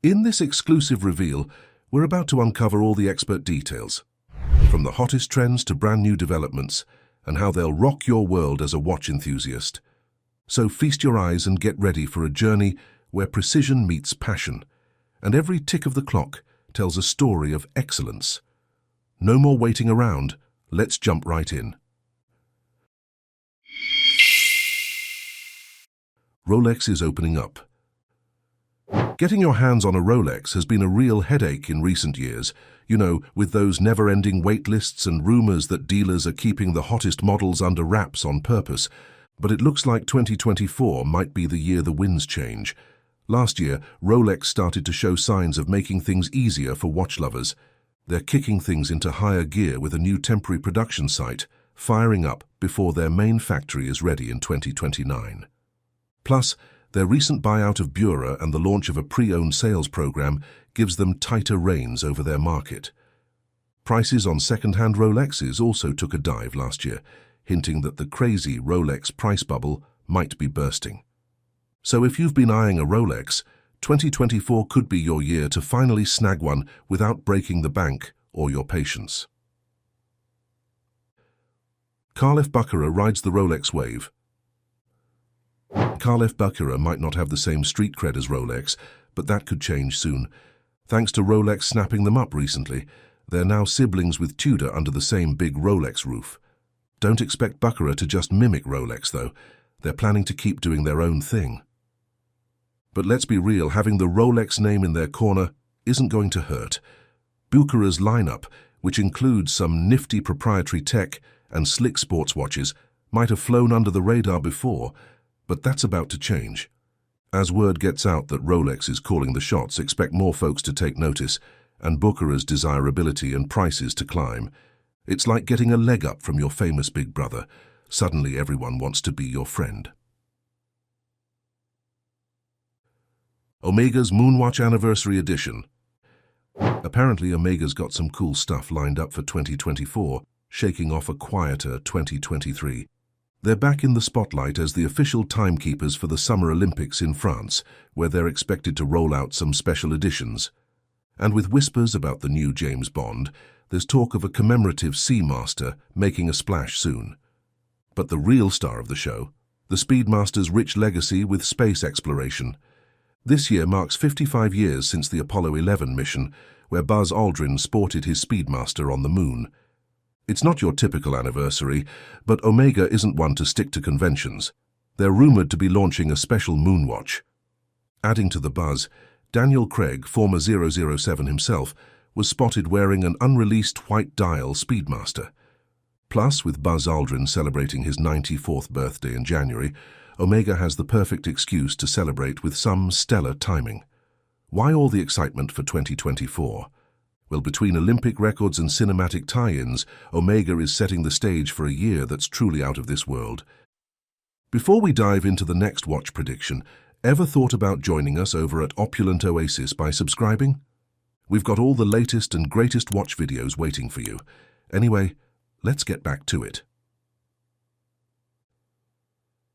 In this exclusive reveal, we're about to uncover all the expert details, from the hottest trends to brand new developments, and how they'll rock your world as a watch enthusiast. So feast your eyes and get ready for a journey where precision meets passion, and every tick of the clock tells a story of excellence. No more waiting around, let's jump right in. Rolex is opening up. Getting your hands on a Rolex has been a real headache in recent years, with those never-ending wait lists and rumors that dealers are keeping the hottest models under wraps on purpose. But it looks like 2024 might be the year the winds change. Last year, Rolex started to show signs of making things easier for watch lovers. They're kicking things into higher gear with a new temporary production site, firing up before their main factory is ready in 2029. Plus, their recent buyout of Bucherer and the launch of a pre-owned sales program gives them tighter reins over their market. Prices on second-hand Rolexes also took a dive last year, hinting that the crazy Rolex price bubble might be bursting. So if you've been eyeing a Rolex, 2024 could be your year to finally snag one without breaking the bank or your patience. Carl Bucherer rides the Rolex wave. Carl Bucherer might not have the same street cred as Rolex, but that could change soon. Thanks to Rolex snapping them up recently, they're now siblings with Tudor under the same big Rolex roof. Don't expect Bucherer to just mimic Rolex, though. They're planning to keep doing their own thing. But let's be real, having the Rolex name in their corner isn't going to hurt. Bucherer's lineup, which includes some nifty proprietary tech and slick sports watches, might have flown under the radar before, but that's about to change. As word gets out that Rolex is calling the shots, expect more folks to take notice, and Bucherer's desirability and prices to climb. It's like getting a leg up from your famous big brother. Suddenly everyone wants to be your friend. Omega's Moonwatch Anniversary Edition. Apparently Omega's got some cool stuff lined up for 2024, shaking off a quieter 2023. They're back in the spotlight as the official timekeepers for the Summer Olympics in France, where they're expected to roll out some special editions. And with whispers about the new James Bond, there's talk of a commemorative Seamaster making a splash soon. But the real star of the show, the Speedmaster's rich legacy with space exploration. This year marks 55 years since the Apollo 11 mission, where Buzz Aldrin sported his Speedmaster on the moon. It's not your typical anniversary, but Omega isn't one to stick to conventions. They're rumored to be launching a special moonwatch. Adding to the buzz, Daniel Craig, former 007 himself, was spotted wearing an unreleased white dial Speedmaster. Plus, with Buzz Aldrin celebrating his 94th birthday in January, Omega has the perfect excuse to celebrate with some stellar timing. Why all the excitement for 2024? Well, between Olympic records and cinematic tie-ins, Omega is setting the stage for a year that's truly out of this world. Before we dive into the next watch prediction, ever thought about joining us over at Opulent Oasis by subscribing? We've got all the latest and greatest watch videos waiting for you. Anyway, let's get back to it.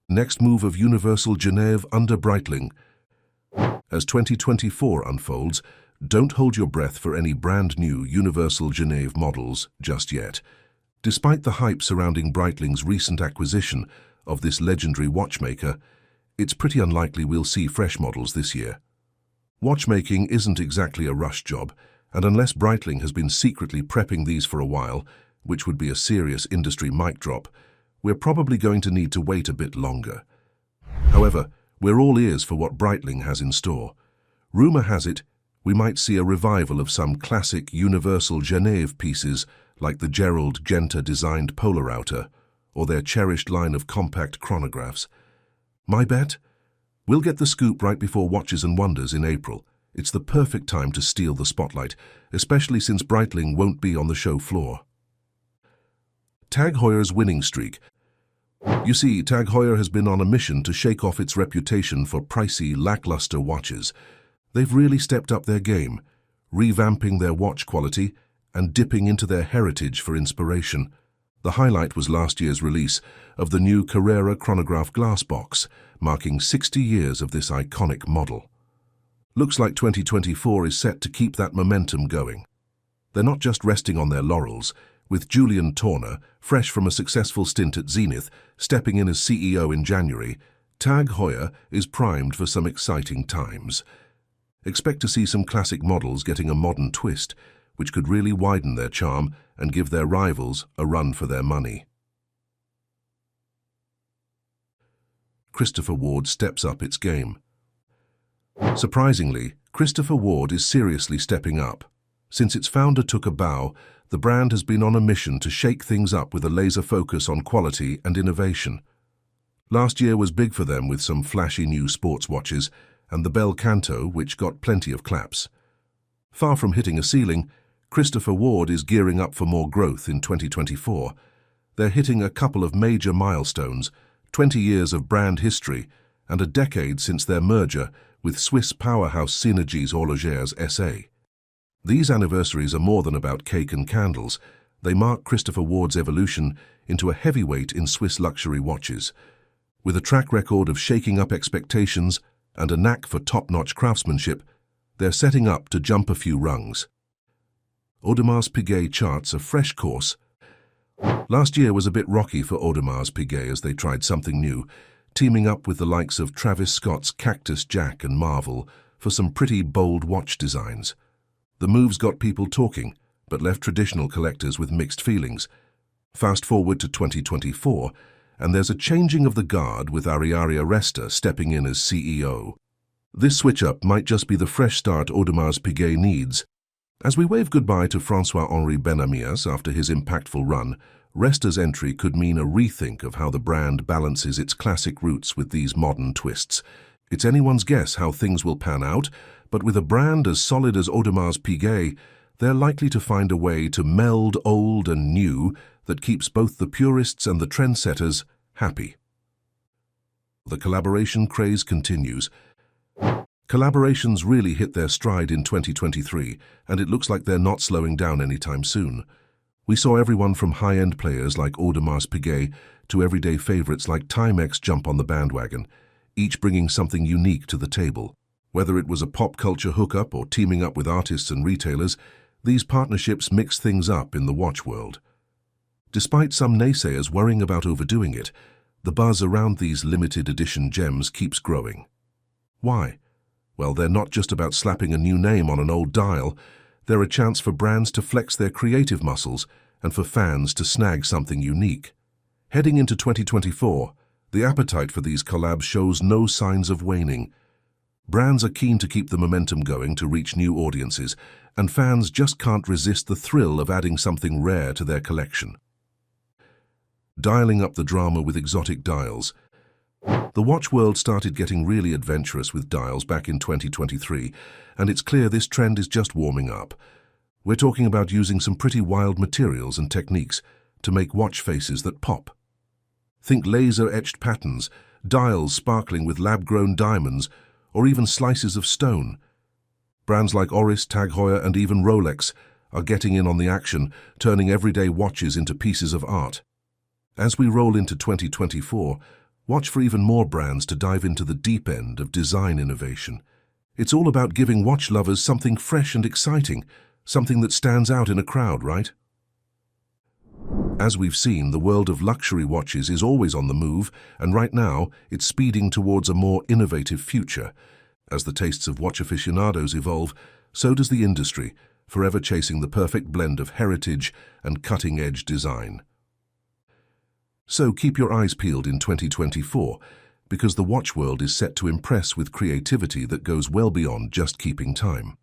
Next move of Universal Geneve under Breitling. As 2024 unfolds, don't hold your breath for any brand new Universal Geneve models just yet. Despite the hype surrounding Breitling's recent acquisition of this legendary watchmaker, it's pretty unlikely we'll see fresh models this year. Watchmaking isn't exactly a rush job, and unless Breitling has been secretly prepping these for a while, which would be a serious industry mic drop, we're probably going to need to wait a bit longer. However, we're all ears for what Breitling has in store. Rumor has it, we might see a revival of some classic Universal Geneve pieces like the Gerald Genta-designed Polar Outer or their cherished line of compact chronographs. My bet? We'll get the scoop right before Watches and Wonders in April. It's the perfect time to steal the spotlight, especially since Breitling won't be on the show floor. Tag Heuer's winning streak. You see, Tag Heuer has been on a mission to shake off its reputation for pricey, lackluster watches. They've really stepped up their game, revamping their watch quality and dipping into their heritage for inspiration. The highlight was last year's release of the new Carrera chronograph glass box, marking 60 years of this iconic model. Looks like 2024 is set to keep that momentum going. They're not just resting on their laurels, with Julian Torner, fresh from a successful stint at Zenith, stepping in as CEO in January. Tag Heuer is primed for some exciting times. Expect to see some classic models getting a modern twist, which could really widen their charm and give their rivals a run for their money. Christopher Ward steps up its game. Surprisingly, Christopher Ward is seriously stepping up. Since its founder took a bow, the brand has been on a mission to shake things up with a laser focus on quality and innovation. Last year was big for them with some flashy new sports watches and the Bel Canto, which got plenty of claps. Far from hitting a ceiling, Christopher Ward is gearing up for more growth in 2024. They're hitting a couple of major milestones, 20 years of brand history and a decade since their merger with Swiss powerhouse Synergies Horlogères SA. These anniversaries are more than about cake and candles. They mark Christopher Ward's evolution into a heavyweight in Swiss luxury watches. With a track record of shaking up expectations and a knack for top-notch craftsmanship, they're setting up to jump a few rungs. Audemars Piguet charts a fresh course. Last year was a bit rocky for Audemars Piguet as they tried something new, teaming up with the likes of Travis Scott's Cactus Jack and Marvel for some pretty bold watch designs. The moves got people talking, but left traditional collectors with mixed feelings. Fast forward to 2024, and there's a changing of the guard with Ariaria Resta stepping in as CEO. This switch-up might just be the fresh start Audemars Piguet needs. As we wave goodbye to François-Henri Benamias after his impactful run, Resta's entry could mean a rethink of how the brand balances its classic roots with these modern twists. It's anyone's guess how things will pan out, but with a brand as solid as Audemars Piguet, they're likely to find a way to meld old and new that keeps both the purists and the trendsetters happy. The collaboration craze continues. Collaborations really hit their stride in 2023, and it looks like they're not slowing down anytime soon. We saw everyone from high-end players like Audemars Piguet to everyday favorites like Timex jump on the bandwagon, each bringing something unique to the table. Whether it was a pop culture hookup or teaming up with artists and retailers, these partnerships mix things up in the watch world. Despite some naysayers worrying about overdoing it, the buzz around these limited edition gems keeps growing. Why? Well, they're not just about slapping a new name on an old dial. They're a chance for brands to flex their creative muscles and for fans to snag something unique. Heading into 2024, the appetite for these collabs shows no signs of waning. Brands are keen to keep the momentum going to reach new audiences, and fans just can't resist the thrill of adding something rare to their collection. Dialing up the drama with exotic dials. The watch world started getting really adventurous with dials back in 2023, and it's clear this trend is just warming up. We're talking about using some pretty wild materials and techniques to make watch faces that pop. Think laser-etched patterns, dials sparkling with lab-grown diamonds, or even slices of stone. Brands like Oris, Tag Heuer, and even Rolex are getting in on the action, turning everyday watches into pieces of art. As we roll into 2024, watch for even more brands to dive into the deep end of design innovation. It's all about giving watch lovers something fresh and exciting, something that stands out in a crowd, right? As we've seen, the world of luxury watches is always on the move, and right now it's speeding towards a more innovative future. As the tastes of watch aficionados evolve, so does the industry, forever chasing the perfect blend of heritage and cutting-edge design. So keep your eyes peeled in 2024, because the watch world is set to impress with creativity that goes well beyond just keeping time.